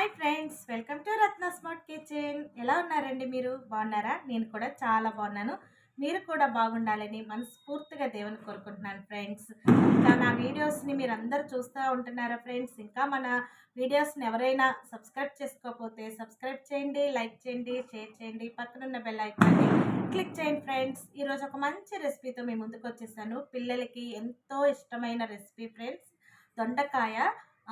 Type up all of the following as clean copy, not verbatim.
Hi friends, welcome to Ratna smart kitchen. ఎలా ఉన్నారండి? మీరు బాగున్నారా? నేను కూడా చాలా బాగున్నాను. మీరు కూడా బాగుండాలని మనస్ఫూర్తిగా దేవుని కోరుకుంటున్నాను ఫ్రెండ్స్. ఇంకా నా వీడియోస్ని మీరు అందరూ చూస్తూ ఉంటున్నారా ఫ్రెండ్స్? ఇంకా మన వీడియోస్ని ఎవరైనా సబ్స్క్రైబ్ చేసుకోకపోతే సబ్స్క్రైబ్ చేయండి, లైక్ చేయండి, షేర్ చేయండి, పక్కనున్న బెల్ ఐకాన్ని క్లిక్ చేయండి ఫ్రెండ్స్. ఈరోజు ఒక మంచి రెసిపీతో మీ ముందుకు వచ్చేసాను. పిల్లలకి ఎంతో ఇష్టమైన రెసిపీ ఫ్రెండ్స్, దొండకాయ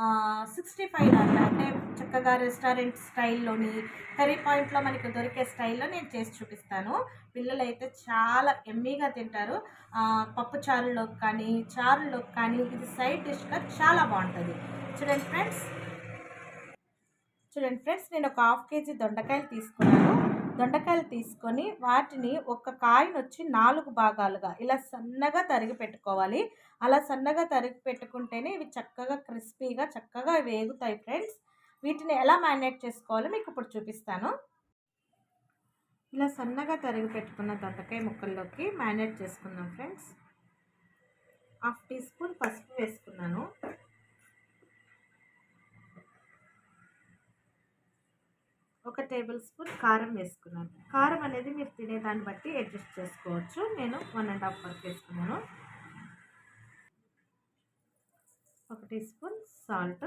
65 అంటే చక్కగా రెస్టారెంట్ స్టైల్లోని కర్రీ పాయింట్లో మనకు దొరికే స్టైల్లో నేను చేసి చూపిస్తాను. పిల్లలు అయితే చాలా ఎమ్మీగా తింటారు. పప్పు చారులోకి కానీ చారులోకి కానీ ఇది సైడ్ డిష్గా చాలా బాగుంటుంది. చూడండి ఫ్రెండ్స్, నేను ఒక 1/2 కేజీ దొండకాయలు తీసుకున్నాను. దొండకాయలు తీసుకొని వాటిని ఒక కాయను వచ్చి 4 భాగాలుగా ఇలా సన్నగా తరిగి పెట్టుకోవాలి. అలా సన్నగా తరిగి పెట్టుకుంటేనే ఇవి చక్కగా క్రిస్పీగా చక్కగా వేగుతాయి ఫ్రెండ్స్. వీటిని ఎలా మ్యారినేట్ చేసుకోవాలో మీకు ఇప్పుడు చూపిస్తాను. ఇలా సన్నగా తరిగి పెట్టుకున్న దొండకాయ ముక్కల్లోకి మ్యారినేట్ చేసుకుందాం ఫ్రెండ్స్. 1/2 టీ స్పూన్ పసుపు వేసుకున్నాను. 1 టేబుల్ స్పూన్ కారం వేసుకున్నాను. కారం అనేది మీరు తినేదాన్ని బట్టి అడ్జస్ట్ చేసుకోవచ్చు. నేను 1½ వరకు వేసుకున్నాను. 1 teaspoon salt,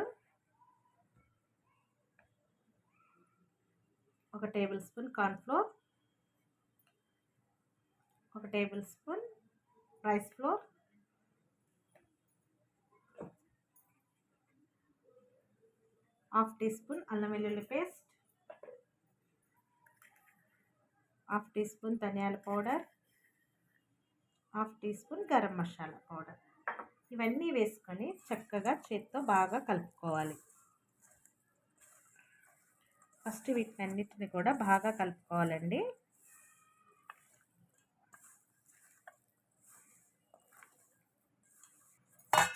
1 tablespoon cornflour, 1 tablespoon rice flour, 1/2 teaspoon అల్లం వెల్లుల్లి పేస్ట్, 1/2 టీ స్పూన్ ధనియాల powder, 1/2 teaspoon garam masala powder. ఇవన్నీ వేసుకొని చక్కగా చేత్తో బాగా కలుపుకోవాలి. ఫస్ట్ వీటన్నిటిని కూడా బాగా కలుపుకోవాలండి.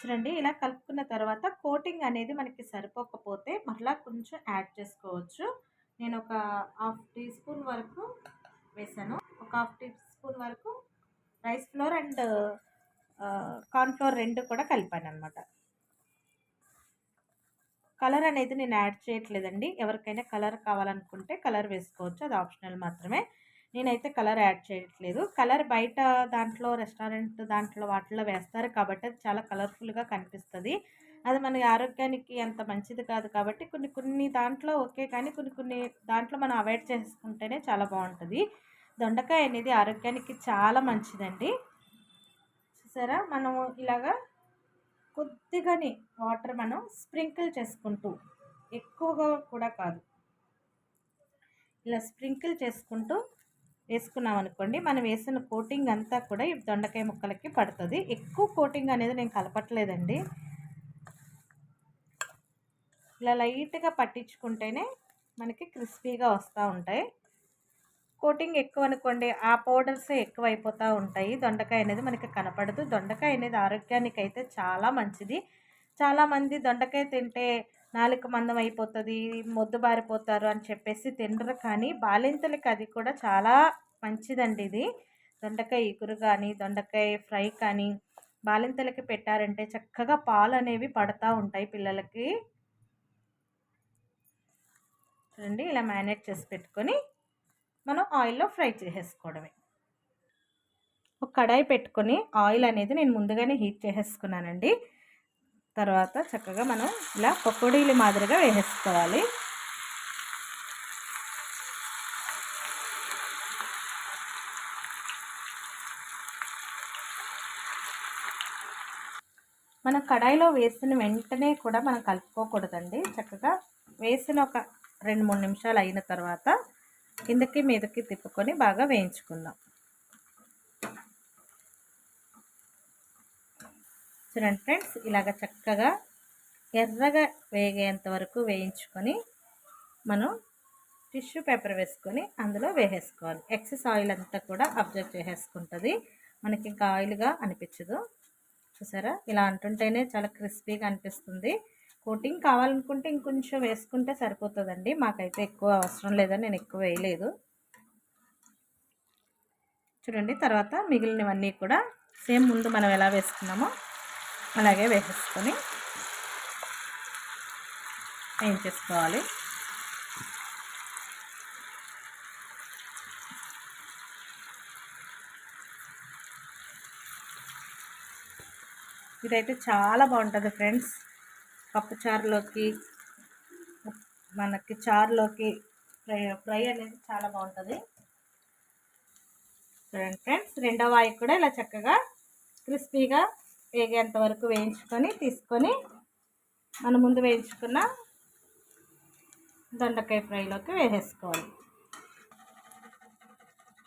చూడండి, ఇలా కలుపుకున్న తర్వాత కోటింగ్ అనేది మనకి సరిపోకపోతే మరలా కొంచెం యాడ్ చేసుకోవచ్చు. నేను ఒక 1/2 టీ స్పూన్ వరకు వేసాను. ఒక 1/2 టీ స్పూన్ వరకు రైస్ ఫ్లోర్ అండ్ కార్న్ఫ్లోర్ 2 కూడా కలిపాను అనమాట. కలర్ అనేది నేను యాడ్ చేయట్లేదండి. ఎవరికైనా కలర్ కావాలనుకుంటే కలర్ వేసుకోవచ్చు, అది ఆప్షనల్ మాత్రమే. నేనైతే కలర్ యాడ్ చేయట్లేదు. కలర్ బయట దాంట్లో రెస్టారెంట్ దాంట్లో వాటిలో వేస్తారు కాబట్టి అది చాలా కలర్ఫుల్గా కనిపిస్తుంది. అది మన ఆరోగ్యానికి అంత మంచిది కాదు కాబట్టి కొన్ని దాంట్లో ఓకే, కానీ కొన్ని దాంట్లో మనం అవాయిడ్ చేసుకుంటేనే చాలా బాగుంటుంది. దొండకాయ అనేది ఆరోగ్యానికి చాలా మంచిదండి. చూసారా, మనము ఇలాగా కొద్దిగానే వాటర్ మనం స్ప్రింకిల్ చేసుకుంటూ, ఎక్కువగా కూడా కాదు, ఇలా స్ప్రింకిల్ చేసుకుంటూ వేసుకున్నాం అనుకోండి, మనం వేసిన కోటింగ్ అంతా కూడా ఈ దొండకాయ ముక్కలకి పడుతుంది. ఎక్కువ కోటింగ్ అనేది నేను కలపట్లేదండి. ఇలా లైట్గా పట్టించుకుంటేనే మనకి క్రిస్పీగా వస్తూ ఉంటాయి. కోటింగ్ ఎక్కువ అనుకోండి, ఆ పౌడర్సే ఎక్కువ అయిపోతూ ఉంటాయి. దొండకాయ అనేది మనకి కనపడదు. దొండకాయ అనేది ఆరోగ్యానికి అయితే చాలా మంచిది. చాలామంది దొండకాయ తింటే నాలుక మందం అయిపోతుంది, మొద్దుబారిపోతారు అని చెప్పేసి తినరు. కానీ బాలింతలకి అది కూడా చాలా మంచిదండి. ఇది దొండకాయ ఇగురు కానీ దొండకాయ ఫ్రై కానీ బాలింతలకి పెట్టారంటే చక్కగా పాలు అనేవి పడుతూ ఉంటాయి పిల్లలకి. చూడండి, ఇలా మ్యారినేట్ చేసి పెట్టుకొని మనం ఆయిల్లో ఫ్రై చేసేసుకోవడమే. ఒక కడాయి పెట్టుకొని ఆయిల్ అనేది నేను ముందుగానే హీట్ చేసేసుకున్నానండి. తర్వాత చక్కగా మనం ఇలా పకోడీలు మాదిరిగా వేసేసుకోవాలి. మనం కడాయిలో వేసిన వెంటనే కూడా మనం కలుపుకోకూడదండి. చక్కగా వేసిన ఒక 2-3 నిమిషాలు అయిన తర్వాత కిందకి మీదకి తిప్పుకొని బాగా వేయించుకుందాం. చూడండి ఫ్రెండ్స్, ఇలాగ చక్కగా ఎర్రగా వేగేంత వరకు వేయించుకొని మనం టిష్యూ పేపర్ వేసుకొని అందులో వేసేసుకోవాలి. ఎక్సెస్ ఆయిల్ అంతా కూడా అబ్జర్వ్ చేసేసుకుంటుంది, మనకి ఇంకా ఆయిల్గా అనిపించదు. చూసారా, ఇలా అంటుంటేనే చాలా క్రిస్పీగా అనిపిస్తుంది. కోటింగ్ కావాలనుకుంటే ఇంకొంచెం వేసుకుంటే సరిపోతుందండి. మాకైతే ఎక్కువ అవసరం లేదని నేను ఎక్కువ వేయలేదు. చూడండి, తర్వాత మిగిలినవన్నీ కూడా సేమ్ ముందు మనం ఎలా వేసుకున్నామో అలాగే వేసేసుకొని వేయించేసుకోవాలి. ఇదైతే చాలా బాగుంటుంది ఫ్రెండ్స్. పప్పుచారులోకి, మనకి చారులోకి ఫ్రై అనేది చాలా బాగుంటుంది. చూడండి ఫ్రెండ్స్, రెండవ వాయి కూడా ఇలా చక్కగా క్రిస్పీగా వేగేంత వరకు వేయించుకొని తీసుకొని మనం ముందు వేయించుకున్న దొండకాయ ఫ్రైలోకి వేసేసుకోవాలి.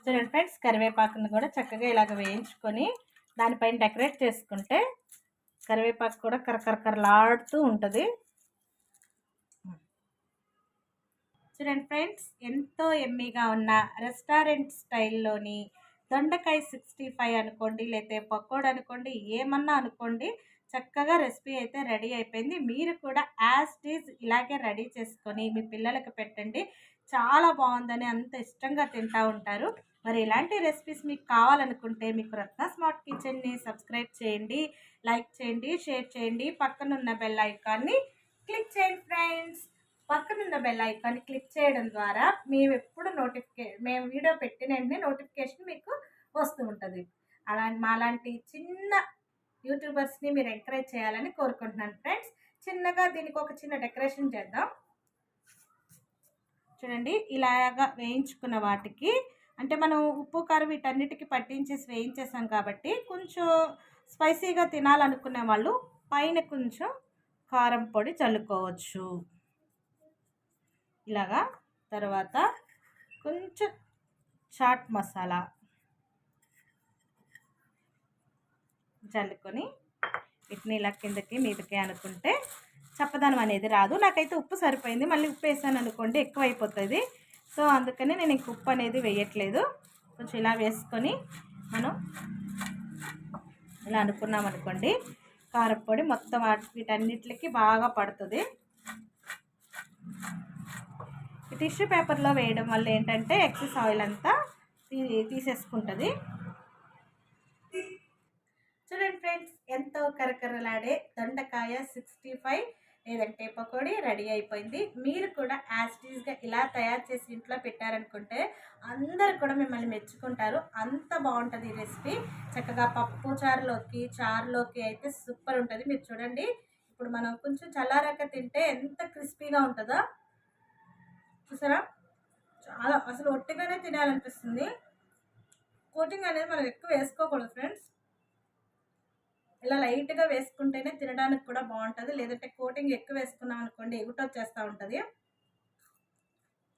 చూడండి ఫ్రెండ్స్, కరివేపాకును కూడా చక్కగా ఇలాగ వేయించుకొని దానిపైన డెకరేట్ చేసుకుంటే కరివేపాకు కూడా కరకరకరలాడుతూ ఉంటుంది. చూడండి ఫ్రెండ్స్, ఎంతో ఎమ్మీగా ఉన్న రెస్టారెంట్ స్టైల్లోని దొండకాయ 65 అనుకోండి, లేకపోతే పకోడా అనుకోండి, ఏమన్నా అనుకోండి, చక్కగా రెసిపీ అయితే రెడీ అయిపోయింది. మీరు కూడా యాజ్ ఇట్ ఈజ్ ఇలాగే రెడీ చేసుకొని మీ పిల్లలకు పెట్టండి. చాలా బాగుందని అంత ఇష్టంగా తింటూ ఉంటారు. మరి ఇలాంటి రెసిపీస్ మీకు కావాలనుకుంటే మీకు రత్న స్మార్ట్ కిచెన్ని సబ్స్క్రైబ్ చేయండి, లైక్ చేయండి, షేర్ చేయండి, పక్కనున్న బెల్ ఐకాన్ని క్లిక్ చేయండి ఫ్రెండ్స్. పక్కనున్న బెల్ ఐకాన్ని క్లిక్ చేయడం ద్వారా మేము ఎప్పుడు మేము వీడియో పెట్టిన వెంటనే నోటిఫికేషన్ మీకు వస్తూ ఉంటుంది. మాలాంటి చిన్న యూట్యూబర్స్ని మీరు ఎంకరేజ్ చేయాలని కోరుకుంటున్నాను ఫ్రెండ్స్. చిన్నగా దీనికి ఒక చిన్న డెకరేషన్ చేద్దాం. చూడండి, ఇలాగా వేయించుకున్న వాటికి అంటే మనం ఉప్పు కారం వీటన్నిటికీ పట్టించేసి వేయించేసాం కాబట్టి కొంచెం స్పైసీగా తినాలనుకునే వాళ్ళు పైన కొంచెం కారం పొడి చల్లుకోవచ్చు ఇలాగా. తర్వాత కొంచెం చాట్ మసాలా చల్లుకొని వీటిని ఇలా కిందకి మీదకి అనుకుంటే చప్పదనం అనేది రాదు. నాకైతే ఉప్పు సరిపోయింది, మళ్ళీ ఉప్పు వేసాను అనుకోండి ఎక్కువ అయిపోతుంది. సో అందుకని నేను ఇంక ఉప్పు అనేది వేయట్లేదు. కొంచెం ఇలా వేసుకొని మనం ఇలా అనుకున్నాం అనుకోండి, కారపొడి మొత్తం వీటన్నిటికి బాగా పడుతుంది. ఈ టిష్యూ పేపర్లో వేయడం వల్ల ఏంటంటే ఎక్సెస్ ఆయిల్ అంతా తీసేసుకుంటుంది. చూడండి ఫ్రెండ్స్, ఎంతో కరకరలాడే దొండకాయ 65 లేదంటే పకోడీ రెడీ అయిపోయింది. మీరు కూడా యాజ్ టీజ్గా ఇలా తయారు చేసి ఇంట్లో పెట్టారనుకుంటే అందరు కూడా మిమ్మల్ని మెచ్చుకుంటారు. అంత బాగుంటుంది ఈ రెసిపీ. చక్కగా పప్పు చారులోకి అయితే సూపర్ ఉంటుంది. మీరు చూడండి, ఇప్పుడు మనం కొంచెం చల్లారాక తింటే ఎంత క్రిస్పీగా ఉంటుందో చూసారా. చాలా అసలు ఒట్టిగానే తినాలనిపిస్తుంది. కోటింగ్ అనేది మనం ఎక్కువ వేసుకోకూడదు ఫ్రెండ్స్. ఇలా లైట్గా వేసుకుంటేనే తినడానికి కూడా బాగుంటుంది. లేదంటే కోటింగ్ ఎక్కువ వేసుకున్నాం అనుకోండి ఎగుటొచ్చేస్తూ ఉంటుంది.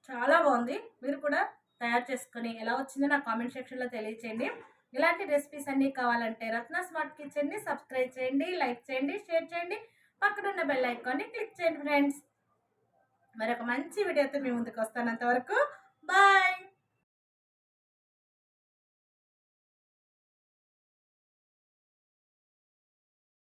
చాలా బాగుంది. మీరు కూడా తయారు చేసుకొని ఎలా వచ్చిందో నా కామెంట్ సెక్షన్లో తెలియచేయండి. ఇలాంటి రెసిపీస్ అన్నీ కావాలంటే రత్న స్మార్ట్ కిచెన్ని సబ్స్క్రైబ్ చేయండి, లైక్ చేయండి, షేర్ చేయండి, పక్కనున్న బెల్ ఐకాన్ని క్లిక్ చేయండి ఫ్రెండ్స్. మరొక మంచి వీడియోతో మీ ముందుకు వస్తాను. అంతవరకు బాయ్.